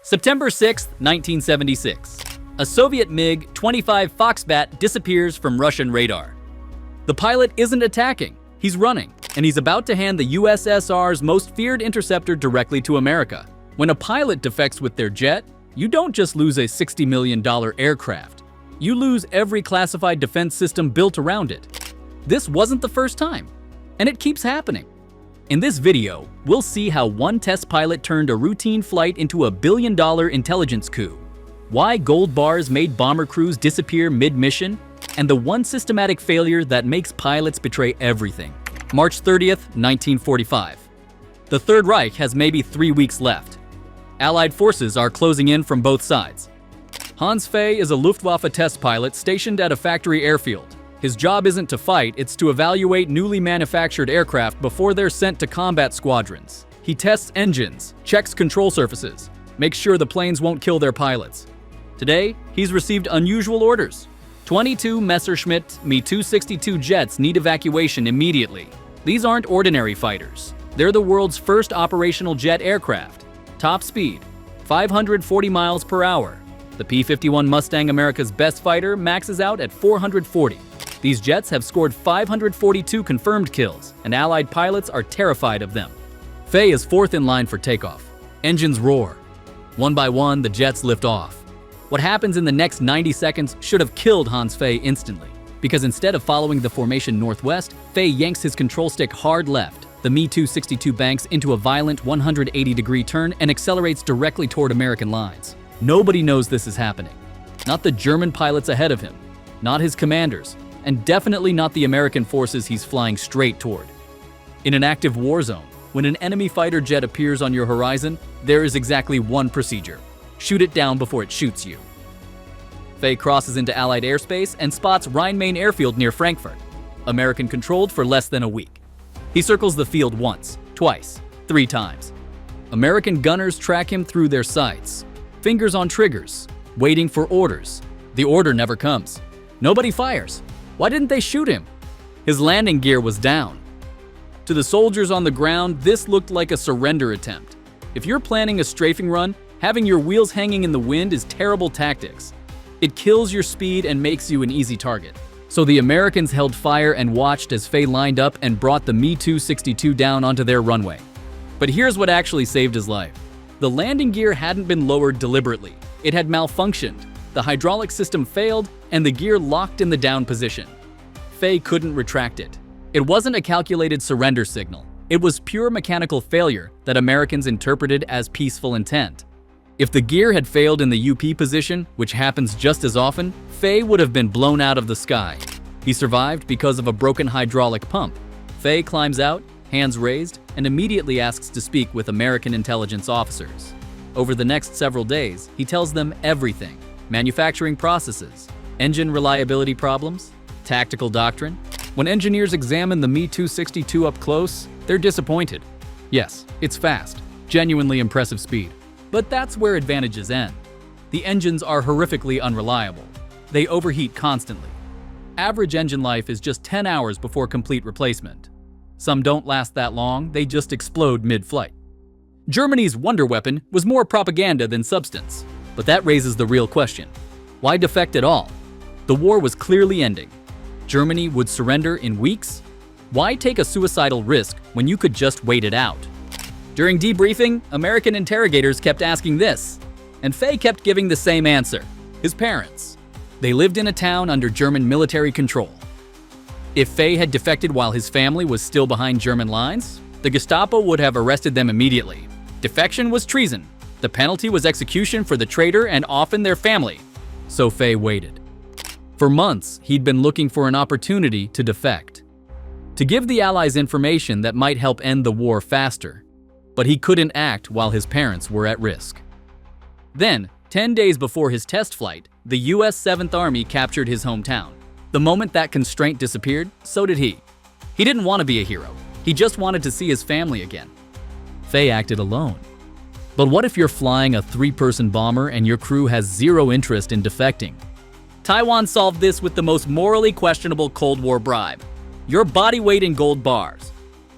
September 6, 1976. A Soviet MiG-25 Foxbat disappears from Russian radar. The pilot isn't attacking, he's running, and he's about to hand the USSR's most feared interceptor directly to America. When a pilot defects with their jet, you don't just lose a $60 million aircraft. You lose every classified defense system built around it. This wasn't the first time, and it keeps happening. In this video, we'll see how one test pilot turned a routine flight into a billion-dollar intelligence coup, why gold bars made bomber crews disappear mid-mission, and the one systematic failure that makes pilots betray everything. March 30th, 1945. The Third Reich has maybe 3 weeks left. Allied forces are closing in from both sides. Hans Fay is a Luftwaffe test pilot stationed at a factory airfield. His job isn't to fight, it's to evaluate newly manufactured aircraft before they're sent to combat squadrons. He tests engines, checks control surfaces, makes sure the planes won't kill their pilots. Today, he's received unusual orders. 22 Messerschmitt Me-262 jets need evacuation immediately. These aren't ordinary fighters. They're the world's first operational jet aircraft. Top speed, 540 miles per hour. The P-51 Mustang, America's best fighter, maxes out at 440. These jets have scored 542 confirmed kills, and Allied pilots are terrified of them. Fay is fourth in line for takeoff. Engines roar. One by one, the jets lift off. What happens in the next 90 seconds should have killed Hans Fay instantly, because instead of following the formation northwest, Fay yanks his control stick hard left. The Me-262 banks into a violent 180-degree turn and accelerates directly toward American lines. Nobody knows this is happening. Not the German pilots ahead of him, not his commanders, and definitely not the American forces he's flying straight toward. In an active war zone, when an enemy fighter jet appears on your horizon, there is exactly one procedure: shoot it down before it shoots you. Fay crosses into Allied airspace and spots Rhine-Main airfield near Frankfurt, American-controlled for less than a week. He circles the field once, twice, 3 times. American gunners track him through their sights, fingers on triggers, waiting for orders. The order never comes. Nobody fires. Why didn't they shoot him? His landing gear was down. To the soldiers on the ground, this looked like a surrender attempt. If you're planning a strafing run, having your wheels hanging in the wind is terrible tactics. It kills your speed and makes you an easy target. So the Americans held fire and watched as Fay lined up and brought the Me-262 down onto their runway. But here's what actually saved his life. The landing gear hadn't been lowered deliberately. It had malfunctioned. The hydraulic system failed, and the gear locked in the down position. Fay couldn't retract it. It wasn't a calculated surrender signal. It was pure mechanical failure that Americans interpreted as peaceful intent. If the gear had failed in the UP position, which happens just as often, Fay would have been blown out of the sky. He survived because of a broken hydraulic pump. Fay climbs out, hands raised, and immediately asks to speak with American intelligence officers. Over the next several days, he tells them everything: manufacturing processes, engine reliability problems, tactical doctrine. When engineers examine the Me-262 up close, they're disappointed. Yes, it's fast, genuinely impressive speed. But that's where advantages end. The engines are horrifically unreliable. They overheat constantly. Average engine life is just 10 hours before complete replacement. Some don't last that long, they just explode mid-flight. Germany's wonder weapon was more propaganda than substance. But that raises the real question: why defect at all? The war was clearly ending. Germany would surrender in weeks? Why take a suicidal risk when you could just wait it out? During debriefing, American interrogators kept asking this, and Fay kept giving the same answer: his parents. They lived in a town under German military control. If Fay had defected while his family was still behind German lines, the Gestapo would have arrested them immediately. Defection was treason. The penalty was execution for the traitor and often their family. So Fay waited. For months, he'd been looking for an opportunity to defect, to give the Allies information that might help end the war faster. But he couldn't act while his parents were at risk. Then, 10 days before his test flight, the US 7th Army captured his hometown. The moment that constraint disappeared, so did he. He didn't want to be a hero. He just wanted to see his family again. Fay acted alone. But what if you're flying a 3-person bomber and your crew has zero interest in defecting? Taiwan solved this with the most morally questionable Cold War bribe: your body weight in gold bars.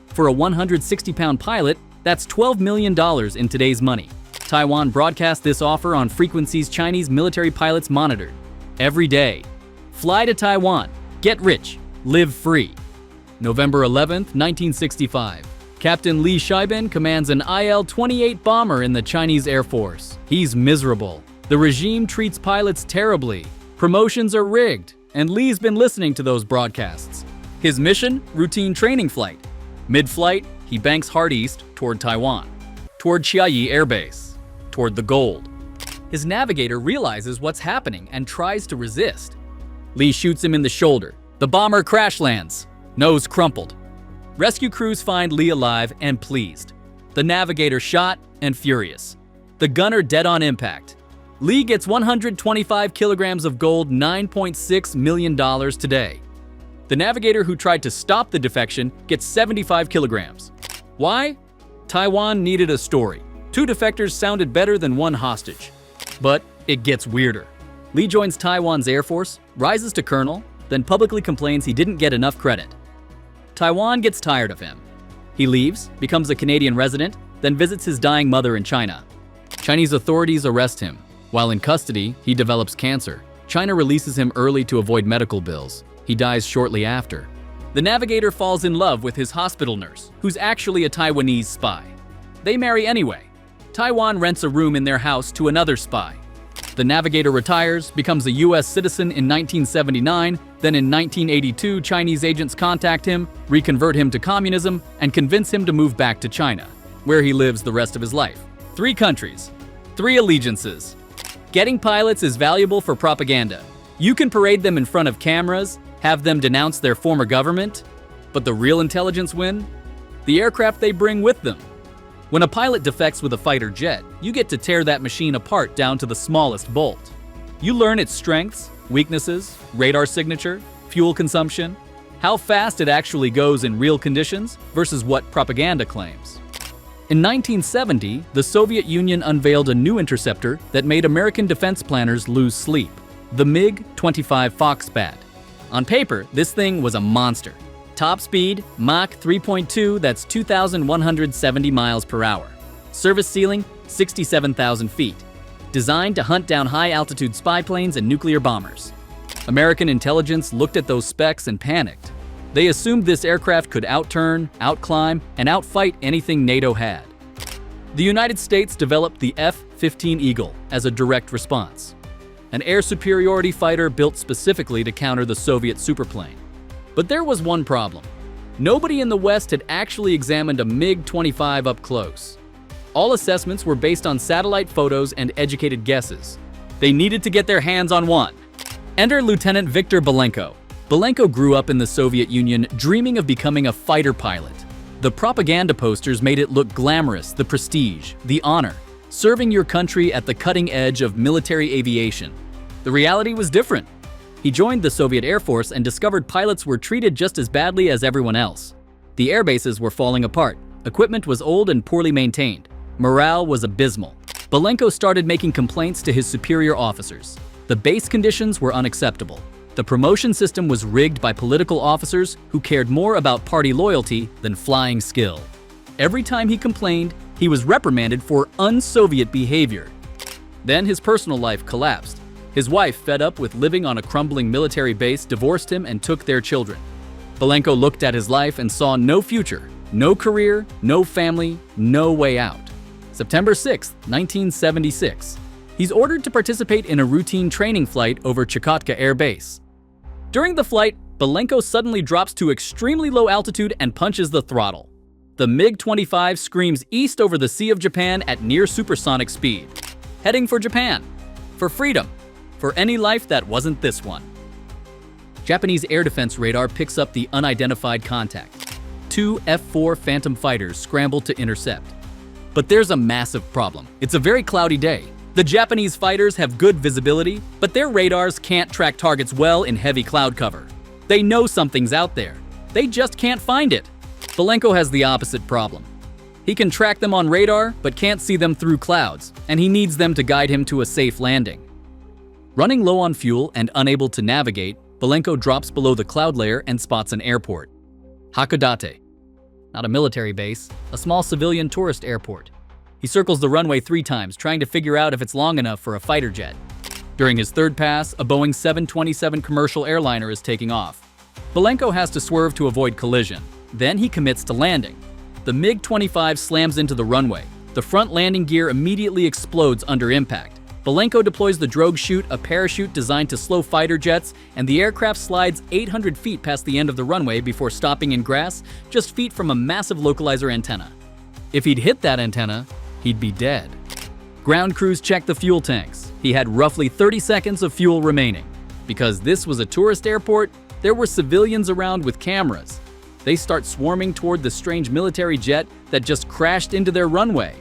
For a 160-pound pilot, that's $12 million in today's money. Taiwan broadcast this offer on frequencies Chinese military pilots monitored. Every day. Fly to Taiwan. Get rich. Live free. November 11th, 1965. Captain Li Shibin commands an IL-28 bomber in the Chinese Air Force. He's miserable. The regime treats pilots terribly. Promotions are rigged, and Li's been listening to those broadcasts. His mission? Routine training flight. Mid-flight, he banks hard east toward Taiwan, toward Chiayi Air Base, toward the gold. His navigator realizes what's happening and tries to resist. Li shoots him in the shoulder. The bomber crash lands, nose crumpled. Rescue crews find Li alive and pleased. The navigator shot and furious. The gunner dead on impact. Li gets 125 kilograms of gold, $9.6 million today. The navigator who tried to stop the defection gets 75 kilograms. Why? Taiwan needed a story. 2 defectors sounded better than 1 hostage. But it gets weirder. Li joins Taiwan's Air Force, rises to colonel, then publicly complains he didn't get enough credit. Taiwan gets tired of him. He leaves, becomes a Canadian resident, then visits his dying mother in China. Chinese authorities arrest him. While in custody, he develops cancer. China releases him early to avoid medical bills. He dies shortly after. The navigator falls in love with his hospital nurse, who's actually a Taiwanese spy. They marry anyway. Taiwan rents a room in their house to another spy. The navigator retires, becomes a US citizen in 1979, then in 1982 Chinese agents contact him, reconvert him to communism, and convince him to move back to China, where he lives the rest of his life. 3 countries, 3 allegiances. Getting pilots is valuable for propaganda. You can parade them in front of cameras, have them denounce their former government, but the real intelligence win? The aircraft they bring with them. When a pilot defects with a fighter jet, you get to tear that machine apart down to the smallest bolt. You learn its strengths, weaknesses, radar signature, fuel consumption, how fast it actually goes in real conditions versus what propaganda claims. In 1970, the Soviet Union unveiled a new interceptor that made American defense planners lose sleep, the MiG-25 Foxbat. On paper, this thing was a monster. Top speed, Mach 3.2, that's 2,170 miles per hour. Service ceiling, 67,000 feet. Designed to hunt down high-altitude spy planes and nuclear bombers. American intelligence looked at those specs and panicked. They assumed this aircraft could outturn, outclimb, and outfight anything NATO had. The United States developed the F-15 Eagle as a direct response, an air superiority fighter built specifically to counter the Soviet superplane. But there was one problem. Nobody in the West had actually examined a MiG-25 up close. All assessments were based on satellite photos and educated guesses. They needed to get their hands on one. Enter Lieutenant Viktor Belenko. Belenko grew up in the Soviet Union dreaming of becoming a fighter pilot. The propaganda posters made it look glamorous, the prestige, the honor, serving your country at the cutting edge of military aviation. The reality was different. He joined the Soviet Air Force and discovered pilots were treated just as badly as everyone else. The air bases were falling apart. Equipment was old and poorly maintained. Morale was abysmal. Belenko started making complaints to his superior officers. The base conditions were unacceptable. The promotion system was rigged by political officers who cared more about party loyalty than flying skill. Every time he complained, he was reprimanded for un-Soviet behavior. Then his personal life collapsed. His wife, fed up with living on a crumbling military base, divorced him and took their children. Belenko looked at his life and saw no future, no career, no family, no way out. September 6, 1976. He's ordered to participate in a routine training flight over Chukotka Air Base. During the flight, Belenko suddenly drops to extremely low altitude and punches the throttle. The MiG-25 screams east over the Sea of Japan at near supersonic speed, heading for Japan, for freedom, for any life that wasn't this one. Japanese air defense radar picks up the unidentified contact. 2 F-4 Phantom fighters scramble to intercept. But there's a massive problem. It's a very cloudy day. The Japanese fighters have good visibility, but their radars can't track targets well in heavy cloud cover. They know something's out there. They just can't find it. Belenko has the opposite problem. He can track them on radar, but can't see them through clouds, and he needs them to guide him to a safe landing. Running low on fuel and unable to navigate, Belenko drops below the cloud layer and spots an airport. Hakodate. Not a military base, a small civilian tourist airport. He circles the runway 3 times, trying to figure out if it's long enough for a fighter jet. During his third pass, a Boeing 727 commercial airliner is taking off. Belenko has to swerve to avoid collision. Then he commits to landing. The MiG-25 slams into the runway. The front landing gear immediately explodes under impact. Belenko deploys the drogue chute, a parachute designed to slow fighter jets, and the aircraft slides 800 feet past the end of the runway before stopping in grass, just feet from a massive localizer antenna. If he'd hit that antenna, he'd be dead. Ground crews checked the fuel tanks. He had roughly 30 seconds of fuel remaining. Because this was a tourist airport, there were civilians around with cameras. They start swarming toward the strange military jet that just crashed into their runway.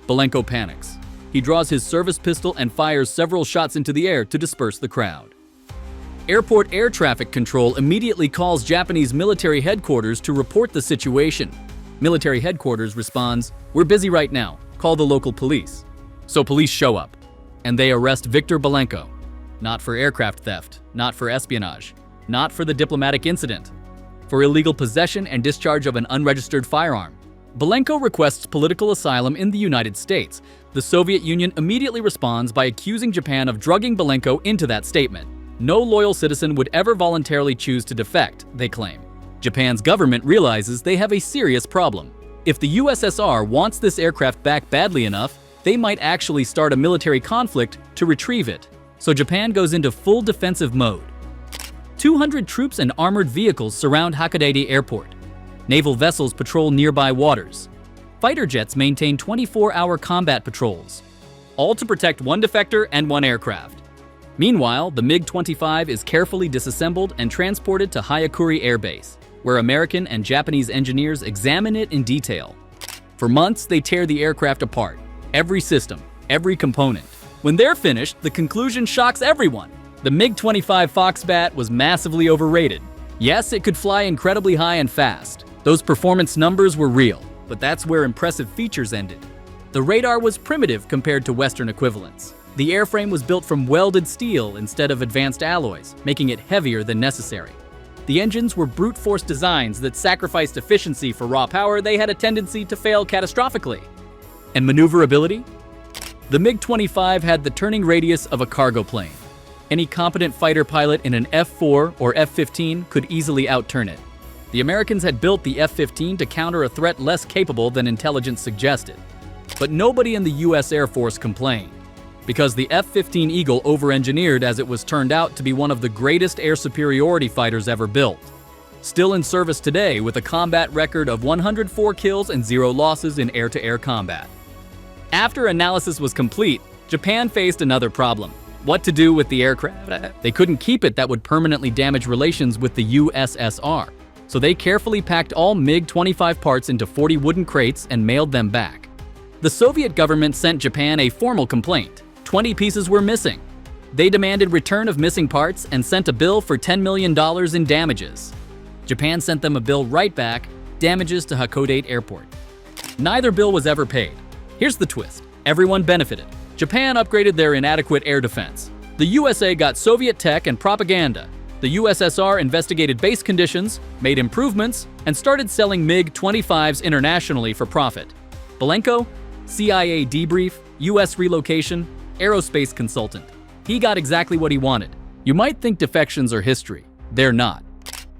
Belenko panics. He draws his service pistol and fires several shots into the air to disperse the crowd. Airport air traffic control immediately calls Japanese military headquarters to report the situation. Military headquarters responds, "We're busy right now. Call the local police." So police show up, and they arrest Viktor Belenko. Not for aircraft theft, not for espionage, not for the diplomatic incident, for illegal possession and discharge of an unregistered firearm. Belenko requests political asylum in the United States. The Soviet Union immediately responds by accusing Japan of drugging Belenko into that statement. No loyal citizen would ever voluntarily choose to defect, they claim. Japan's government realizes they have a serious problem. If the USSR wants this aircraft back badly enough, they might actually start a military conflict to retrieve it. So Japan goes into full defensive mode. 200 troops and armored vehicles surround Hakodate Airport. Naval vessels patrol nearby waters. Fighter jets maintain 24-hour combat patrols, all to protect one defector and one aircraft. Meanwhile, the MiG-25 is carefully disassembled and transported to Hyakuri Air Base, where American and Japanese engineers examine it in detail. For months, they tear the aircraft apart, every system, every component. When they're finished, the conclusion shocks everyone. The MiG-25 Foxbat was massively overrated. Yes, it could fly incredibly high and fast. Those performance numbers were real, but that's where impressive features ended. The radar was primitive compared to Western equivalents. The airframe was built from welded steel instead of advanced alloys, making it heavier than necessary. The engines were brute force designs that sacrificed efficiency for raw power. They had a tendency to fail catastrophically. And maneuverability? The MiG-25 had the turning radius of a cargo plane. Any competent fighter pilot in an F-4 or F-15 could easily outturn it. The Americans had built the F-15 to counter a threat less capable than intelligence suggested. But nobody in the US Air Force complained, because the F-15 Eagle over-engineered as it was turned out to be one of the greatest air superiority fighters ever built. Still in service today with a combat record of 104 kills and 0 losses in air-to-air combat. After analysis was complete, Japan faced another problem. What to do with the aircraft? They couldn't keep it. That would permanently damage relations with the USSR. So they carefully packed all MiG-25 parts into 40 wooden crates and mailed them back. The Soviet government sent Japan a formal complaint. 20 pieces were missing. They demanded return of missing parts and sent a bill for $10 million in damages. Japan sent them a bill right back, damages to Hakodate Airport. Neither bill was ever paid. Here's the twist. Everyone benefited. Japan upgraded their inadequate air defense. The USA got Soviet tech and propaganda. The USSR investigated base conditions, made improvements, and started selling MiG-25s internationally for profit. Belenko, CIA debrief, US relocation, aerospace consultant. He got exactly what he wanted. You might think defections are history. They're not.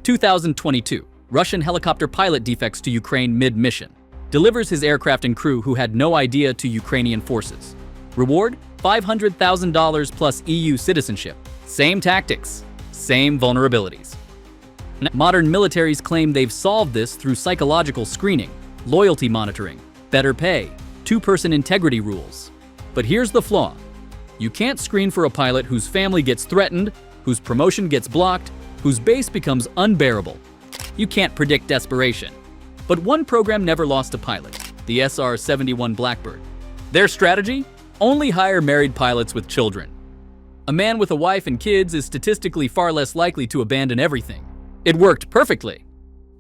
2022, Russian helicopter pilot defects to Ukraine mid-mission. Delivers his aircraft and crew who had no idea to Ukrainian forces. Reward, $500,000 plus EU citizenship. Same tactics. Same vulnerabilities. Modern militaries claim they've solved this through psychological screening, loyalty monitoring, better pay, 2-person integrity rules. But here's the flaw. You can't screen for a pilot whose family gets threatened, whose promotion gets blocked, whose base becomes unbearable. You can't predict desperation. But one program never lost a pilot, the SR-71 Blackbird. Their strategy? Only hire married pilots with children. A man with a wife and kids is statistically far less likely to abandon everything. It worked perfectly.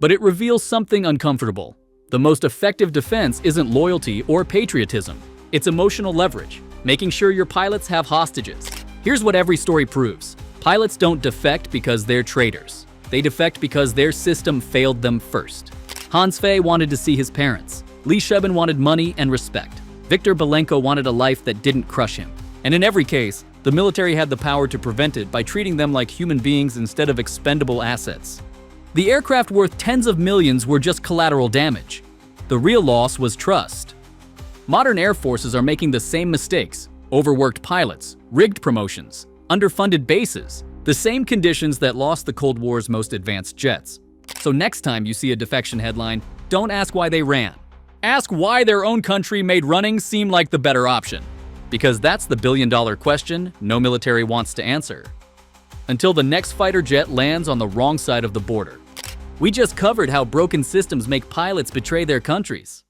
But it reveals something uncomfortable. The most effective defense isn't loyalty or patriotism. It's emotional leverage, making sure your pilots have hostages. Here's what every story proves. Pilots don't defect because they're traitors. They defect because their system failed them first. Hans Fay wanted to see his parents. Lee Shubin wanted money and respect. Viktor Belenko wanted a life that didn't crush him. And in every case, the military had the power to prevent it by treating them like human beings instead of expendable assets. The aircraft worth tens of millions were just collateral damage. The real loss was trust. Modern air forces are making the same mistakes: overworked pilots, rigged promotions, underfunded bases, the same conditions that lost the Cold War's most advanced jets. So next time you see a defection headline, don't ask why they ran. Ask why their own country made running seem like the better option. Because that's the billion-dollar question no military wants to answer. Until the next fighter jet lands on the wrong side of the border. We just covered how broken systems make pilots betray their countries.